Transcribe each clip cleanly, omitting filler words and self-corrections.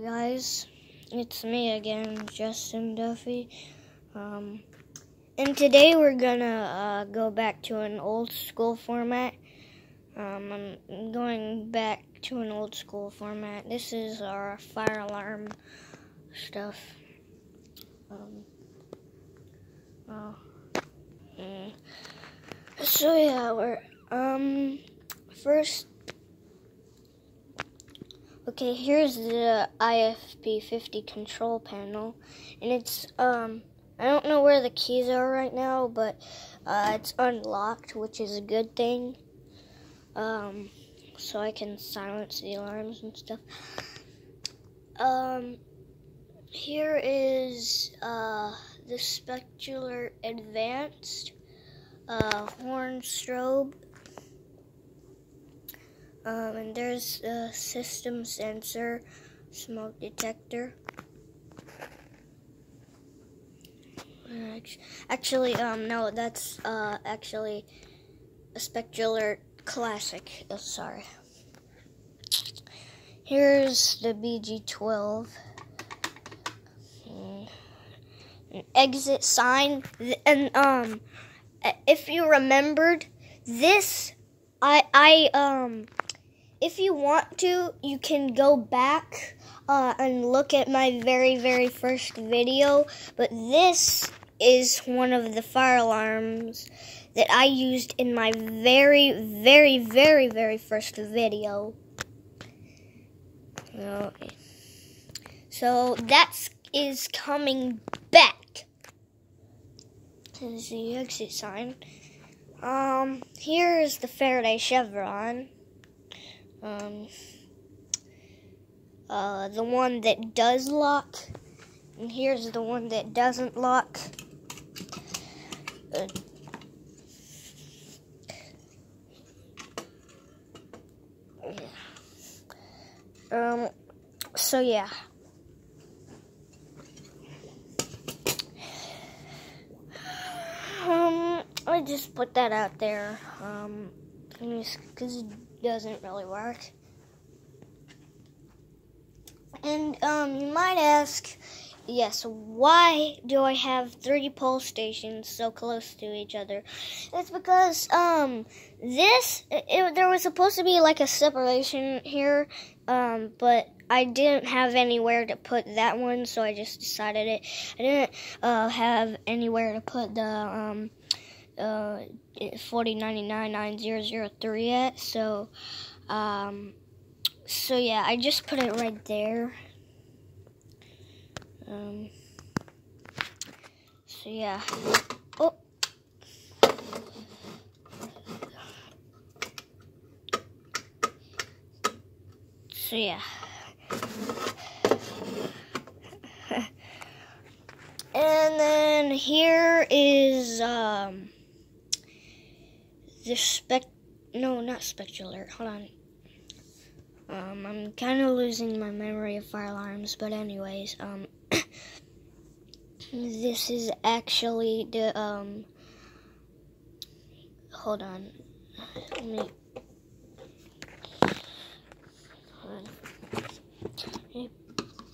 guys, it's me again, Justin Duffy, and today we're gonna go back to an old school format. I'm going back to an old school format. This is our fire alarm stuff. So yeah, we're first. Okay, here's the IFP50 control panel, and it's, I don't know where the keys are right now, but it's unlocked, which is a good thing, so I can silence the alarms and stuff. Here is the Specular Advanced horn strobe. And there's the system sensor smoke detector. Actually, no, that's actually a Specular Classic. Oh, sorry. Here's the BG12. An exit sign, and if you remembered this, if you want to, you can go back and look at my very first video, but this is one of the fire alarms that I used in my very first video. Okay. So that is coming back. This is the exit sign. Here's the Faraday chevron. The one that does lock, and here's the one that doesn't lock. So yeah. I just put that out there, because it doesn't really work. And, you might ask, yes, why do I have 3 pole stations so close to each other? It's because, there was supposed to be like a separation here, but I didn't have anywhere to put that one, so I just decided it. I didn't, have anywhere to put the, 4099-9003 at, so yeah, I just put it right there. So yeah. Oh. So yeah. And then here is not Specular. Hold on. I'm kind of losing my memory of fire alarms, but anyways, this is actually the, hold on.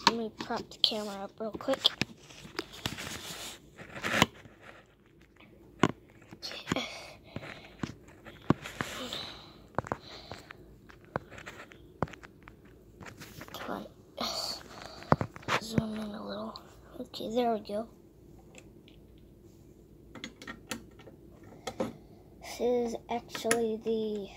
Let me prop the camera up real quick. Zoom in a little. Okay, there we go. This is actually the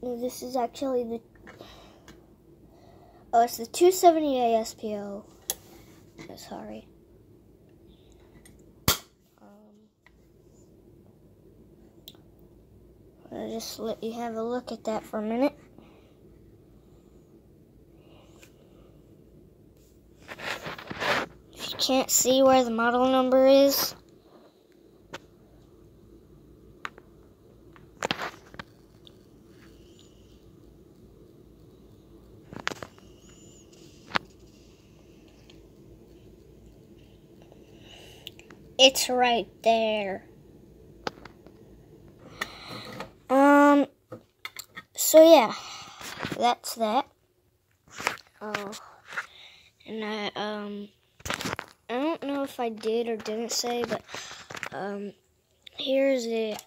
this is actually the it's the 270 ASPO. Sorry. I'll just let you have a look at that for a minute. If you can't see where the model number is, It's right there. So yeah, that's that. Oh, and I don't know if I did or didn't say, but here's the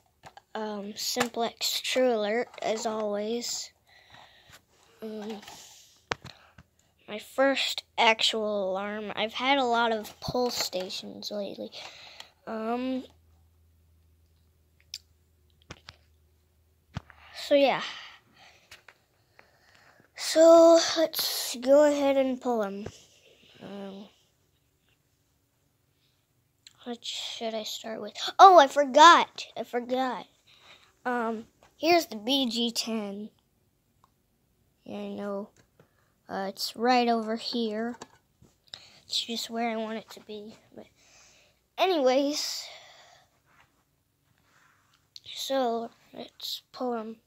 Simplex True Alert, as always. My first actual alarm. I've had a lot of pull stations lately. So yeah. So let's go ahead and pull them. What should I start with? Oh, I forgot. Here's the BG10. Yeah, I know. It's right over here. It's just where I want it to be. But anyways, so let's pull them.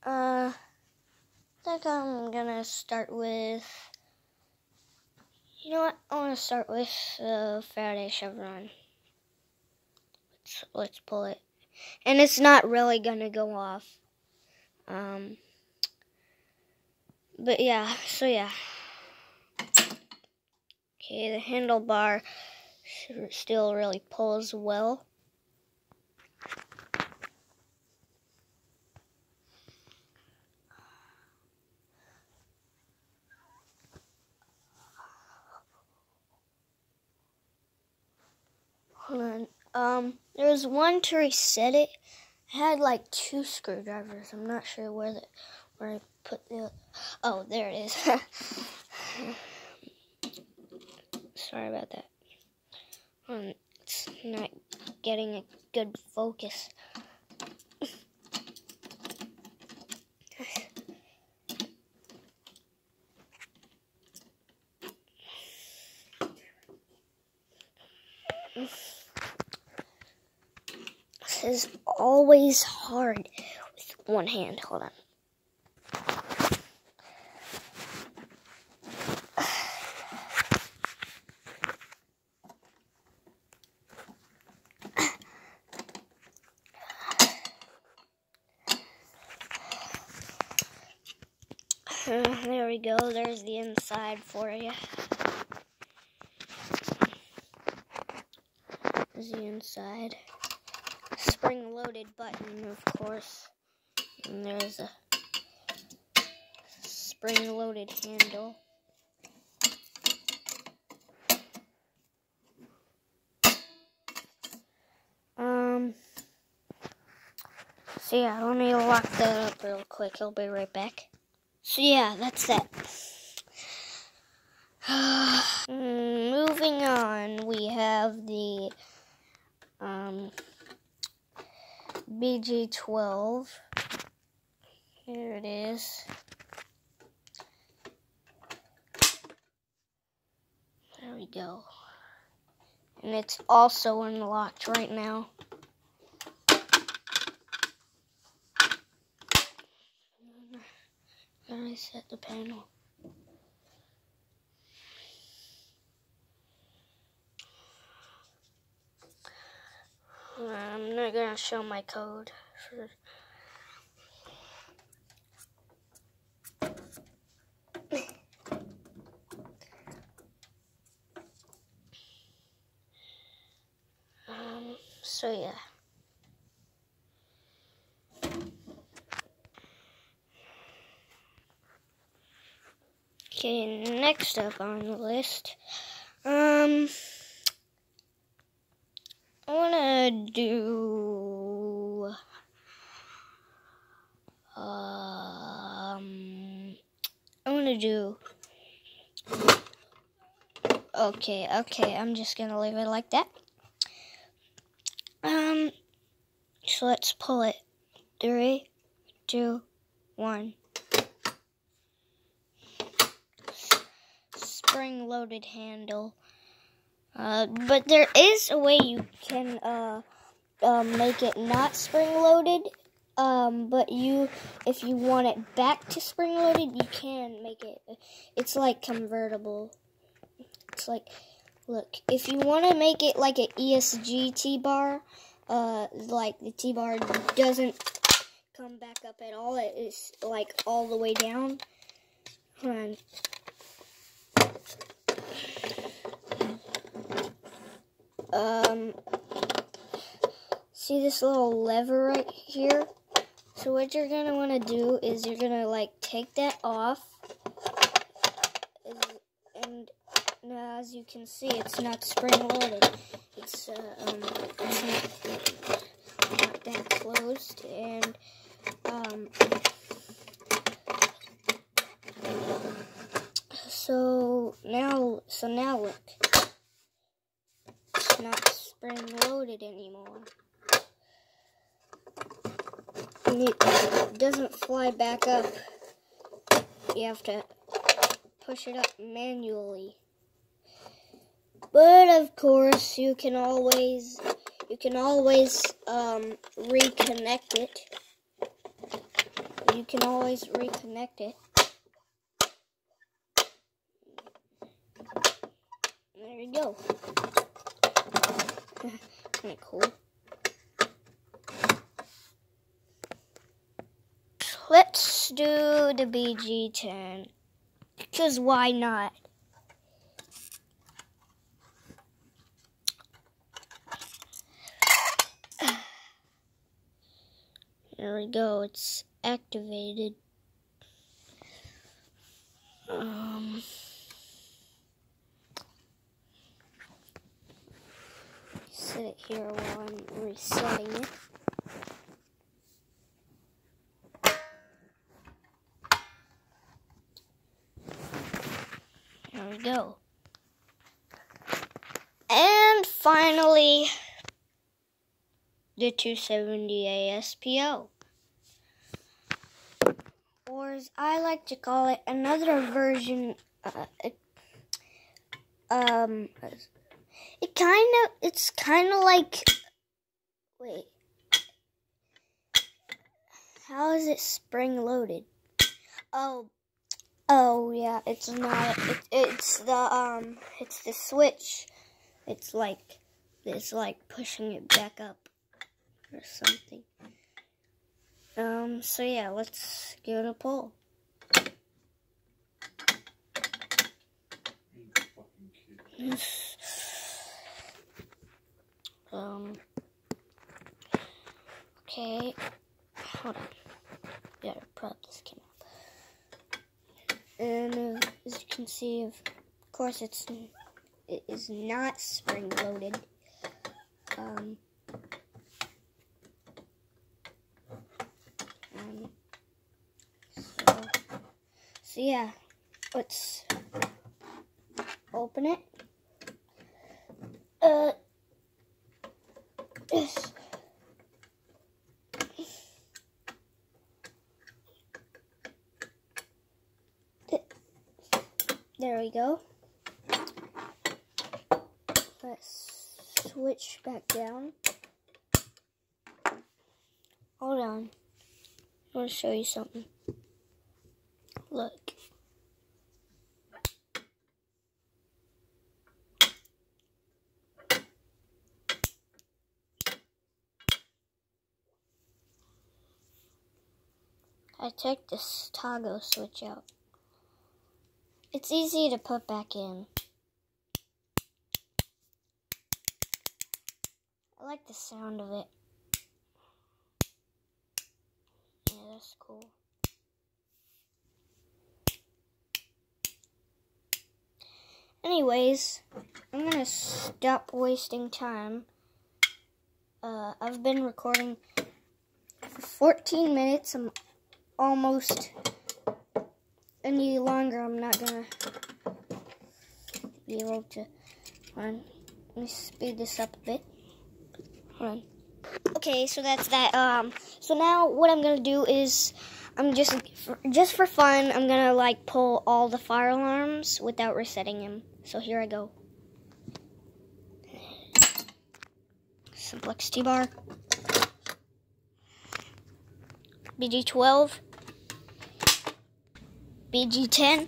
I think I'm gonna start with, you know what? I want to start with Faraday Chevron. Let's pull it, and it's not really gonna go off. But yeah, so yeah. Okay, the handlebar still really pulls well. Hold on. There's one to reset it. I had like 2 screwdrivers. I'm not sure where I put the. Oh, there it is. Sorry about that. It's not getting a good focus. This is always hard with one hand. Hold on. There we go. There's the inside for you. There's the inside. Spring-loaded button, of course. And there's a spring-loaded handle. So yeah, let me lock that up real quick. I'll be right back. So yeah, that's that. Moving on, we have the BG12. Here it is. There we go. And it's also unlocked right now. I reset the panel. I'm not gonna show my code for. So yeah. Okay, next up on the list, I wanna do okay, I'm just gonna leave it like that. So let's pull it. 3, 2, 1. Spring-loaded handle. But there is a way you can make it not spring-loaded. But if you want it back to spring-loaded, you can make it. It's like convertible. It's like Look, if you want to make it like an ESG T-bar, like the T-bar doesn't come back up at all, it is like all the way down. Hold on. See this little lever right here? So what you're going to want to do is you're going to like take that off. And now as you can see, it's not spring loaded. It's not that closed. And so now look. It's not spring loaded anymore. And it doesn't fly back up. You have to push it up manually. But of course, you can always reconnect it. You can always reconnect it. There you go. Kinda cool. Let's do the BG10. Because why not? There we go, it's activated. Set it here while I'm resetting it. There we go. And finally, the 270 ASPO. Or as I like to call it, another version, it's kind of like, wait, how is it spring loaded? Oh yeah, it's not, it's the switch. It's like pushing it back up or something. So yeah, let's give it a pull. Okay, hold on. Gotta prop this camera. And as you can see, of course, it is not spring loaded. So yeah, let's open it. There we go. Let's switch back down. Hold on. I want to show you something. Look. I took this toggle switch out. It's easy to put back in. I like the sound of it. Yeah, that's cool. Anyways, I'm gonna stop wasting time. I've been recording for 14 minutes. I'm almost any longer. I'm not gonna be able to. Hold on. Let me speed this up a bit. Hold on. Okay, so that's that. So now what I'm gonna do is I'm just for fun. I'm gonna like pull all the fire alarms without resetting them. So here I go. Simplex T-bar. BG12. BG10.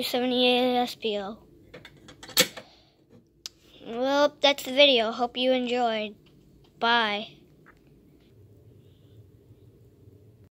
278 SPO. Well, that's the video. Hope you enjoyed. Bye.